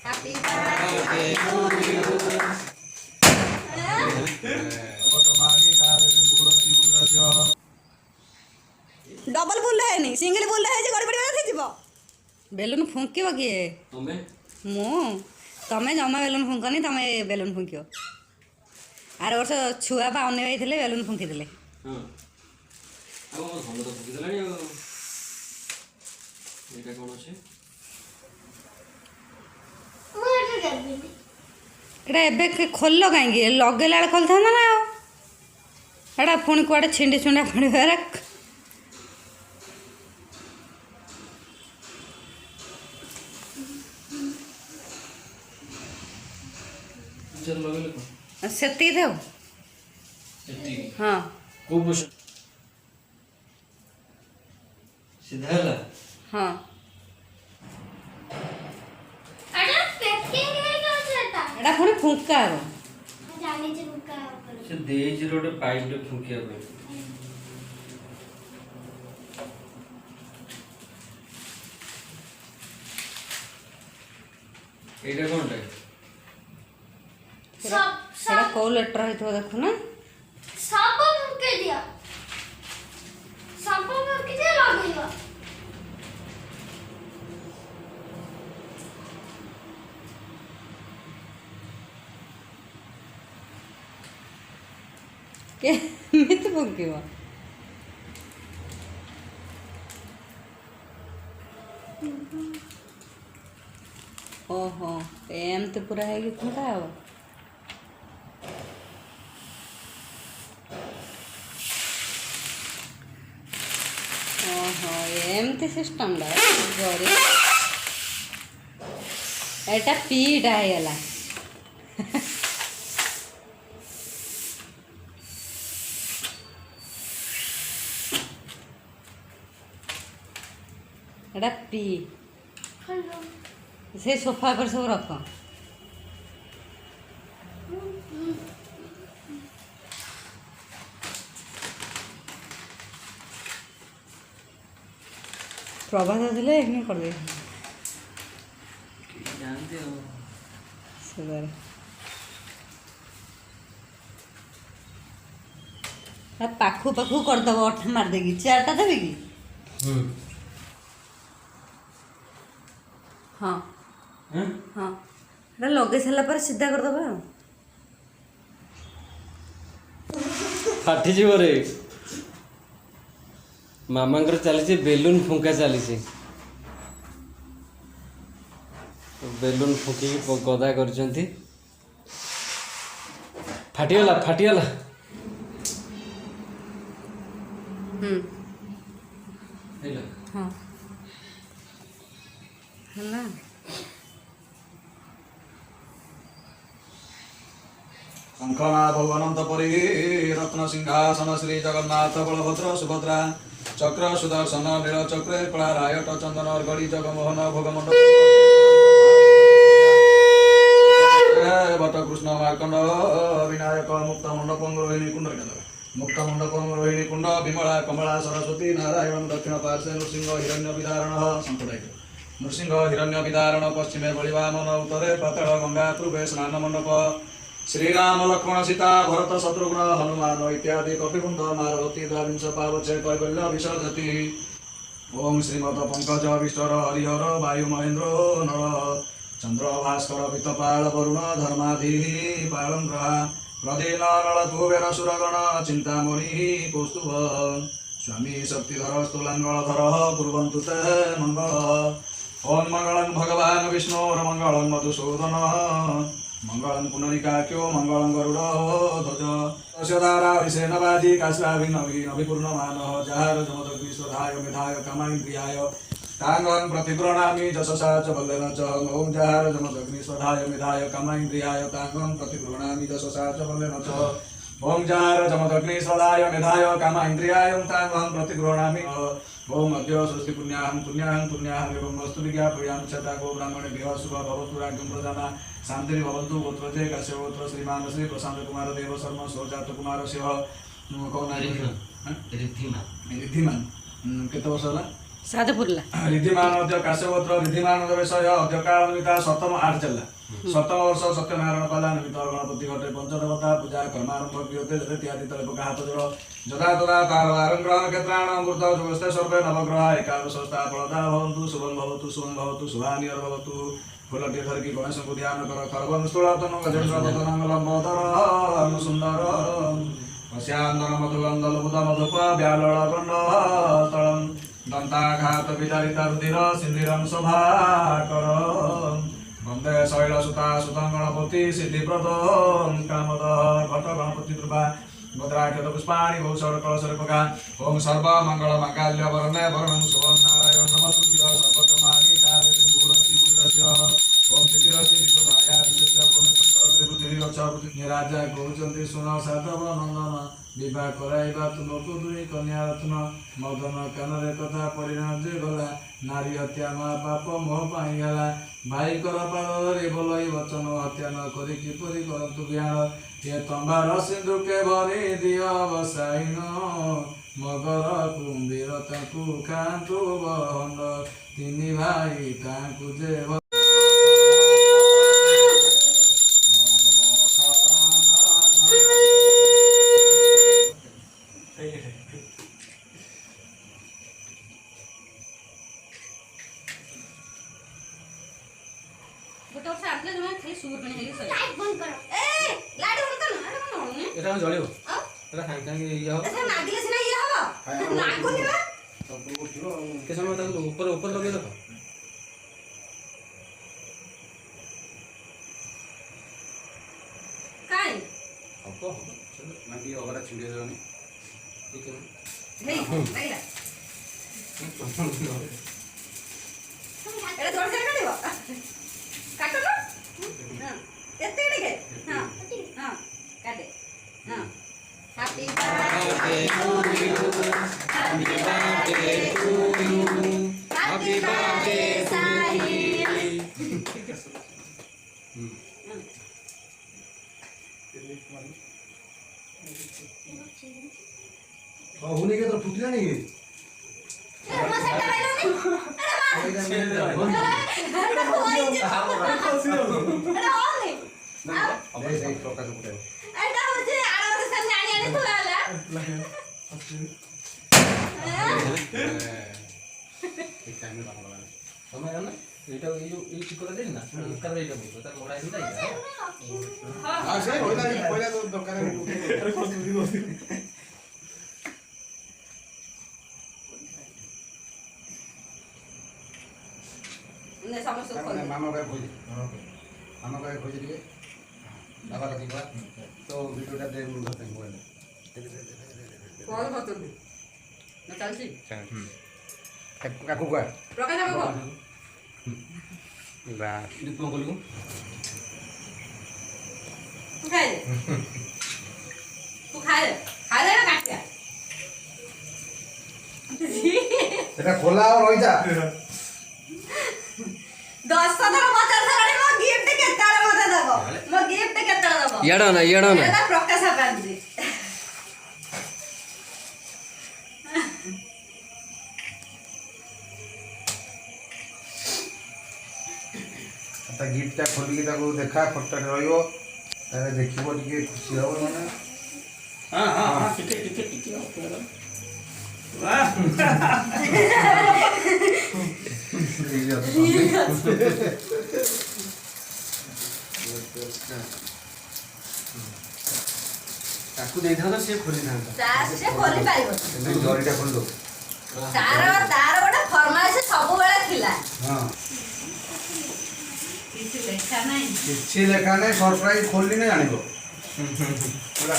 Happy birthday to you. Double full है नहीं single full है जे गड़बड़ी वाला थी बेलून फुंकियो किए तमे मु तमे जमा बेलून फुंकनी तमे बेलून फुंकियो आर वर्ष छुआ बा अने बैठले बेलून फुंकी देले हां अब हम हम तो फुकी देलानी एटा कोन अछि एटा एबे खोल कहीं लगेला खोल था ना एटा पुणी कुआडे छिंडी छुंडा पड़े चल लगेले को सेती देव एटी हाँ को बस सीधा हला हाँ एटा पुणी फुंका से दे जीरो पाइप रे फुकिया पे एटा कोनटा सेटा कौ लेटर होइतो देखो ना सब फुके दिया सब फुके दिया लगेगा के मित फुंकिवा ओहो एमती पूरा है कि फुंका हो ओहो एमती सिस्टम ला गरी एटा पीडा हैला एटा पी से सोफा पर सब रख प्रभात दिले एक कर दे जानते हो सुगर पाखु पाखु करदब अठ मार देगी चारटा देवी कि हाँ हैं हाँ एटा लगे सारा पर सीधा करदबा फाटी जीव रे मामांकर चली बेलून फुंका चली बेलून फुकी गदा कर फाटीगला फाटीगला हाँ है शंखनाथ अनंतपुरी रत्न सिंहासन श्री जगन्नाथ बलभद्र सुभद्रा चक्र सुदर्शन नीलचक्रे कलारायट चंदन अर्गड़ी जगमोहन भोगमंडप भट्टकृष्ण मार्कंड विनायक मुक्त मंडपम रोहिणी कुंड मुक्त मंडपम रोहिणी कुंड विमला कमला सरस्वती नारायण दक्षिण पार्श्वे नृसिंह हिरण्य विदारण नृसिंह हिरण्य विदारण पश्चिमे बलिवामन उत्तरे पाताल गंगा पूर्वे स्नान मंडप श्रीराम लक्ष्मण सीता भरत शत्रुघ्न हनुमान इत्यादि कपिकुंड मारुति द्वाविंश पावचे कैवल्य विसर्जति ओम श्रीमद पंकज विष्टर हरिहर वायु महेन्द्र नर चंद्र भास्कर पितपाल वरुण धर्माधि पालं ग्रहा प्रदीन नल कुबेर सुरगण चिंतामणि कौस्तुभ स्वामी शक्तिधर स्थूलांगलधर कुर्वन्तु ते मंगल ओम मंगलं भगवान विष्णुर्मंगलं मधुसूदन मंगलं पुनरिकाक्यो मंगलं गरुड़ ध्वज धाराभिषेणवादी काश्राभिनवीनभिपूर्णमानः जहार जमदग्निस्वधाय मेधाय कामान्द्रियाय तांगं प्रतिगृह्णामि जशसा च बलेन च ओम जहार जमदग्निस्वधाय मेधाय कामान्द्रियाय तांगं प्रतिगृह्णामि जशसा च बलेन च ओम जहार जमदग्निस्वधाय मेधाय कामान्द्रियाय तांगं प्रतिगृह्णामि ओम अद्य सृष्टि पुण्याहं एवं वस्तु विज्ञापयामि चता गो ब्राह्मणेभ्यः शुभ भवतु राज्ञं प्रजाना शांति भवन्तु गोत्रजे काश्यप गोत्र श्रीमान श्री प्रशांत कुमार देव शर्मा सौजात कुमार शिव कौन रिद्धिमान केते वर्ष होला ସାତ ପୁରିଲା ରିଦ୍ଧିମାନ ଅଧ୍ୟ କାଶ୍ୟପତ୍ର ରିଦ୍ଧିମାନ ବିଷୟ ଅଧ୍ୟକାଳମିତା ସପ୍ତମ ଆଠ ଚାଲିଲା ସପ୍ତମ ବର୍ଷ ସତ୍ୟନାରାୟଣ ପାଲା ନିମିତ୍ତ ଗଣପତି ଘଟେ ପଞ୍ଚଦେବତା ପୂଜା କର୍ମାରମ୍ଭ ଗୃହତେ ଇତ୍ୟାଦି ତଳେ ପକା ହାତ ଯୋଡ଼ ଯଥା ତଥା ତାର ଆରଗ୍ରହଣ କ୍ଷେତ୍ରାଣ ଅମୃତ ଯୁଗସ୍ତେ ସର୍ବେ ନବଗ୍ରହ ଏକାଦଶସ୍ଥା ଫଳଦା ଭବନ୍ତୁ ଶୁଭଂ ଭବନ୍ତୁ ଶୁଭାନିୟର ଭବତୁ ଫୁଲଟିଏ ଧରିକି ଗଣେଶଙ୍କୁ ଧ୍ୟାନ କର ଖରବଂ ସ୍ଥୂଳତନୁ ଗଜେନ୍ଦ୍ରବଦନଂ ଲମ୍ବୋଦର ସୁନ୍ଦର ପଶ୍ୟାନ୍ଦନ ମଧୁଗନ୍ଧ ଲୁବୁଦ ମଧୁପ ବ୍ୟାଲଳ ଗଣ୍ଡ ତଳଂ ଦନ୍ତାଘାତ ବିଦାରିତା ରୁଧିର ସିନ୍ଧିରଂ ଶୋଭାକର ବନ୍ଦେ ଶୈଳ ସୁତା ସୁତଂ ଗଣପତି ସିଦ୍ଧିପ୍ରଦ କାମଦ ଘଟ ଗଣପତି କୃପା ଭଦ୍ରାକ୍ଷତ ପୁଷ୍ପାଣି ଭୂଷଣ କଳସରେ ପକା ଓಂ ସର୍ବ ମଙ୍ଗଳ ମାଙ୍ଗାଲ୍ୟ ବରଣେ ବରଣଂ ଶୁଭଂ ନାରାୟଣ ନମସ୍ତୁତ୍ୟ ସର୍ବତମାନି କାରେ ଭୂରସି ଭୂରସ୍ୟ ଓಂ ତିତିରସି ବିଶ୍ୱଧାୟା ବିଶ୍ୱ ବନଶଙ୍କର ତ୍ରିଭୁତି ଗଛ ନିରାଜା କହୁଛନ୍ତି ଶୁଣ ସାଧବ ନନ୍ଦନ ବିବାହ କରାଇବା ତୁମକୁ ଦୁଇ କନ୍ୟା ରତ୍ନ ମଦନ କାନରେ କଥା ପରିଣ ଯେ ଗଲା ନାରୀ ହତ୍ୟା ମା ପାପ ମୋହ ପାଇଁ ଗଲା ଭାଇଙ୍କର ପାଦରେ ବୋଲଇ ବଚନ ହତ୍ୟା ନ କରି କିପରି କରନ୍ତୁ ଜ୍ଞାନ ଏ ତମ୍ବାର ସିନ୍ଧୁକେ ଭରି ଦିଅ ବସାଇନ ମଗର କୁମ୍ଭୀର ତାଙ୍କୁ ଖାଆନ୍ତୁ ବହଣ୍ଡ ତିନି ଭାଇ ତାଙ୍କୁ ଯେ ଗୋଟେ ବର୍ଷ ଆସିଲେ ଜମା ଖାଲି ସୁର ପାଣି ହେଇକି ସରିଲା ଲାଇଟ୍ ବନ୍ଦ କର ଲାଇଟ୍ ବନ୍ଦ କର ନା ଏଟା କଣ ହଉନି এটা জଳିବ ଆଉ এটা ସାଙ୍ଗେ ସାଙ୍ଗେ ଇଏ ହବ ଏଟା ନାଗିଲେ ସିନା ଇଏ ହବ ନାଗୁନି ବା କେତେ ସମୟ ତାକୁ ଉପରେ ଉପରେ ଲଗେଇ ଦେଖ କାଇଁ ହବ ମାନେ ଟିକେ ଅଗରା ଛିଣ୍ଡି ଦେଲାନି ଠିକ ହେଇ ଲାଗିଲା ଏଟା ଜୋର ସେ କାଟିବ କାଟ ନା ହଁ ଏତେ ଟିକେ ହଁ ହଁ କାଟେ ହଁ happy birthday to you happy birthday to you happy birthday ସାହି ହଉନି କେ ତ ଫୁଟିଲାନି କି ମୋ ସେଟା ରହିଲାନି ଏଟା ହଉନି ଏଟା ହଉଛି ଆର ବର୍ଷ ସାମନେ ଆଣି ଥୁଆ ହେଲା ତମେ ଜାଣ এইটা এই যে এই চিকটা দেন না তাহলে এইটা বলবো তার মোড়া দিই তাই আর সেই ওইটা পয়লা তো দোকানে নে সমস্ত খোল মামা ভাই খোঁজে মামা ভাই খোঁজে দিকে বাবা কাছে গয়া তো ভিডিওটা দে মুখ ধরতে মোবাইল কল কত না চালছি কাকু গয়া প্রকাশ বাবু বাস এটা তো বলবো तू खाए खा ले ना काट के সেটা খোলা আর রইতা 10 ଥର ପଚାରିସାରିଲାଣି ମୋ ଗିଫ୍ଟ କେତେବେଳେ ମତେ ଦବ ମୋ ଗିଫ୍ଟ କେତେବେଳେ ଦବ ଇଆଡ ନା ଏଟା ପ୍ରକାଶ ପାଞ୍ଜି ତା ଗିଫ୍ଟଟା ଖୋଲିକି ତାକୁ ଦେଖା ଫଟୋରେ ରହିବ ତାହେଲେ ଦେଖିବ ଟିକେ ଖୁସି ହବ ମାନେ ହଁ ହଁ ହଁ ଟିକେ ଟିକେ ଟିକେ ତାକୁ ଦେଇଥାନ୍ତା ସିଏ ଖୋଲିଥାନ୍ତା ସେ ଖୋଲି ପାରିବ ଜରିଟା ଖୋଲିଦବ ତାର ଗୋଟେ ଫରମାଇଶ ସବୁବେଳେ ଥିଲା ହଁ କିଛି ଲେଖା ନାହିଁ କିଛି ଲେଖା ନାହିଁ ସରପ୍ରାଇଜ ଖୋଲିନେ ଜାଣିବ ହେଲା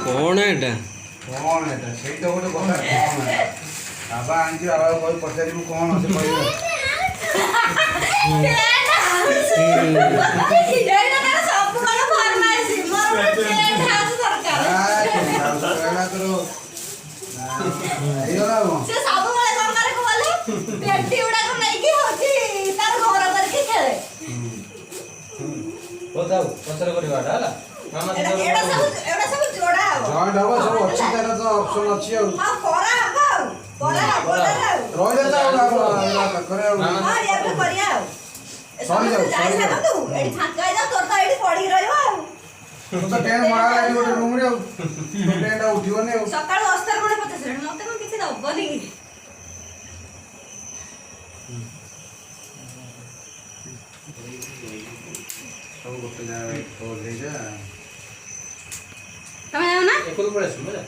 କଣ ଏଟା କଣ ଏଟା ସେଇଟା ଗୋଟେ କଥା କଣ ଏଟା ବାବା ଆଣିଛି ବାବା କହି ପଚାରିବୁ କଣ ସେ କହିବେ ଏଇଟା ତାର ସବୁ କଣ ଫରମାଇଶ ମୋର ଗୋଟେ ପ୍ଲେଟ୍ ହାଉସ ଦରକାର ପେଟି ଗୁଡାକ ନେଇକି ହଉଛି ତାର ଘର କରିକି ଖେଳେ। ହଉ ଯାଉ ପଛରେ କରିବା ହେଲା ମାମା ଏଟା ସବୁ ଯୋଡା ହବ। ଜଏଣ୍ଟ ହବ ସବୁ ଅଛି ତାର ତ ଅପସନ ଅଛି ଆଉ ହଁ କରା ହବ ଆଉ କରା ହବ ଆଉ ରହିଲେ ତ ଆଉ ପାଖରେ ଆଉ ହଁ ଏବେ କରିବା ଆଉ ସରିଯାଉ, ଯାଇ ସାରନ୍ତୁ ଏଠି ଫାଙ୍କା ହେଇଯାଉ ତୋର ତ ଏଠି ପଡିକି ରହିବ ଆଉ ତୁ ତ ଟେଣ୍ଟ ମରା ଲାଗି ଗୋଟେ ରୁମରେ ଆଉ ଟେଣ୍ଟ ଉଠିବନି ଆଉ ସକାଳୁ 10:50 ମତେ କଣ କିଛି ଦବନି କି? ସବୁ ଗୋଟେ ଜାଗାରେ ଓହ୍ଲେଇଯା ତମେ ଯାଉ ନା ଏକରୁ ପଳେଇ ଆସିବୁ ହେଲା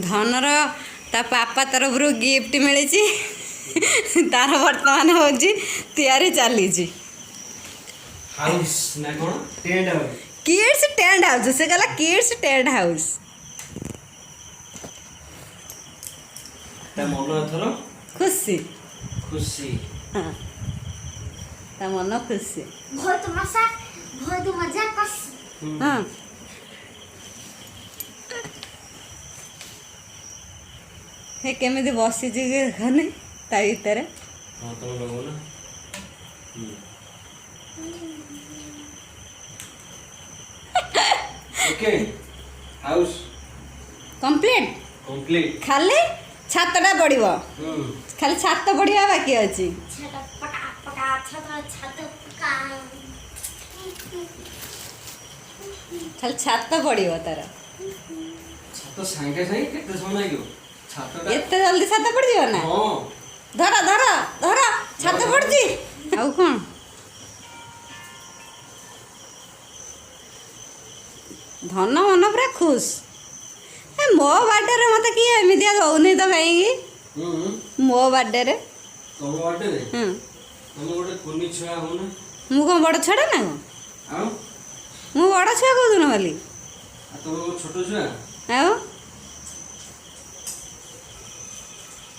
ଧନର ତା ପାପା ତରଫରୁ ଗିଫ୍ଟ ମିଳିଛି ତାର ବର୍ତ୍ତମାନ ହଉଛି ତିଆରି ଚାଲିଛି ହାଉସ୍ ନା କଣ tent house kids tent house ସେ କହିଲା କିଡ୍ସ ଟେଣ୍ଟ ହାଉସ୍ ତା ମନ ଏଥର ଖୁସି ଖୁସି ହଁ ତା ମନ ଖୁସି ବହୁତ ମଜା କସ୍। ହଁ हे केमिति बसिଛି କି ଦେଖନି ତା ଭିତରେ ହଁ ତମେ ଲଗଉ ନା ଓକେ ହାଉସ୍ କମ୍ପ୍ଲିଟ୍ କମ୍ପ୍ଲିଟ୍ ଖାଲି ଛାତଟା ପଡ଼ିବ ଖାଲି ଛାତ ପଡ଼ିବା ବାକି ଅଛି ଛାତ ପକା ପକା ଛାତ ପକା। ଖାଲି ଛାତ ପଡ଼ିବ ତାର ଛାତ ସାଙ୍ଗେ ସାଙ୍ଗେ କେତେ ସମୟ ଲାଗିବ ଛାତଟା ଏତେ ଜଲ୍ଦି ଛାତ ପଡ଼ିଯିବ ନା ହଁ ଧର ଧର ଧର ଛାତ ପଡ଼ିଛି ଆଉ କ'ଣ ଧନ ମନ ପୁରା ଖୁସ୍ ଏ ମୋ ବାର୍ଥଡେରେ ମୋତେ କିଏ ଏମିତିଆ ଦଉନି ତ କାହିଁକି ମୋ ବାର୍ଥଡେରେ ତମ ବାଟରେ ହଁ ତମେ ଗୋଟେ କୁନି ଛୁଆ ହଉ ନା ମୁଁ କ'ଣ ବଡ଼ ଛୁଆଟା ନା କ'ଣ ଆଉ ମୁଁ ବଡ଼ ଛୁଆ କହୁଥିଲ ବୋଲି ତମେ ମୋ ଛୋଟ ଛୁଆ ଆଉ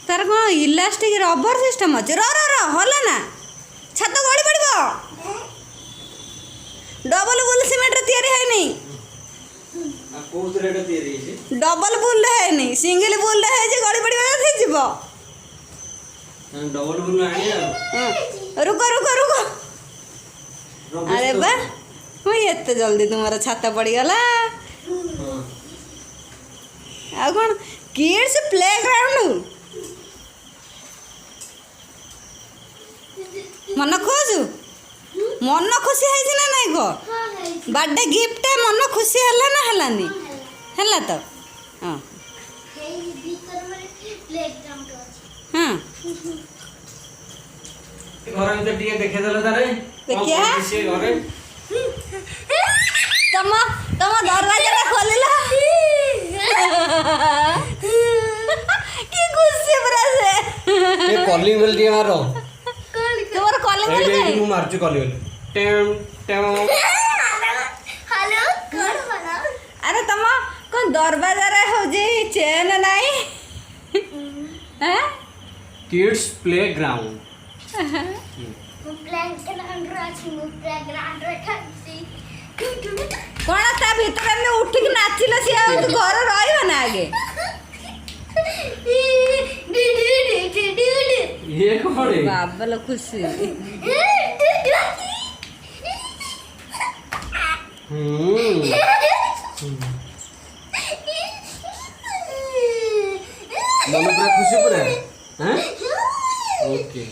ତାର କ'ଣ ଇଲାଷ୍ଟିକ୍ ରବର ସିଷ୍ଟମ୍ ଅଛି ର ହଲା ନା ଛାତ ଗଳି ପଡ଼ିବ ଡବଲ ବୁଲ୍ ସିମେଣ୍ଟରେ ତିଆରି ହେଇନି ଆଉ କୋଉଥିରେ ଏଟା ତିଆରି ହେଇଛି ଡବଲ ବୁଲ୍ରେ ହେଇନି ସିଙ୍ଗଲ ବୁଲ୍ରେ ହେଇଛି ଗଳି ପଡ଼ିବ ଯଦି ଯିବ ଡବଲ ବୁଲ୍ ଆଣିବା ରୁକ ଆରେ ବା ହଁ ଏତେ ଜଲ୍ଦି ତୁମର ଛାତ ପଡ଼ିଗଲା ଆଉ କ'ଣ କିଡ୍ସ ପ୍ଲେ ଗ୍ରାଉଣ୍ଡ ମନ ମନ ଖୁସି ହେଇଛି ନା ନାଇଁ କହ ବାର୍ଥଡେ ଗିଫ୍ଟ ମନ ଖୁସି ହେଲା ନା ହେଲାନି ହେଲା ତ ହଁ ହଁ ଘର ଭିତରେ ଟିକେ ଦେଖେଇଦେଲେ ତାରେ ଦେଖିଆ। ସେ ଘରେ ତମ ଦରବାଜାଟା ଖୋଲିଲ କି ଖୁସି ପୁରା ସେ କଲିଂ ବେଲ୍ ଟିକେ ମାର ତୁମର କଲିଂ ବେଲ୍ କାଇଁ ମୁଁ ମାରୁଛି calling bell tem tem hello କଣ ହଲ? ଆରେ ତମ କ'ଣ ଦରବାଜାରେ ହଉଛି ଚେନ୍ ନାହିଁ କିଡ୍ସ ପ୍ଲେ ଗ୍ରାଉଣ୍ଡ ମୁଁ ପ୍ଲେଗ୍ରାଉଣ୍ଡରେ ଅଛି ମୁଁ ପ୍ଲେଗ୍ରାଉଣ୍ଡରେ ଖେଳୁଛି। କ'ଣ ତା ଭିତରେ ଆମେ ଉଠିକି ନାଚିଲେ ସିଏ ଆଉ ଘର ରହିବ ନା ଆଗେ ଇଏ କଣ ବାବଲ ଖୁସି ମନ ପୁରା ଖୁସି ପୁରା ଓକେ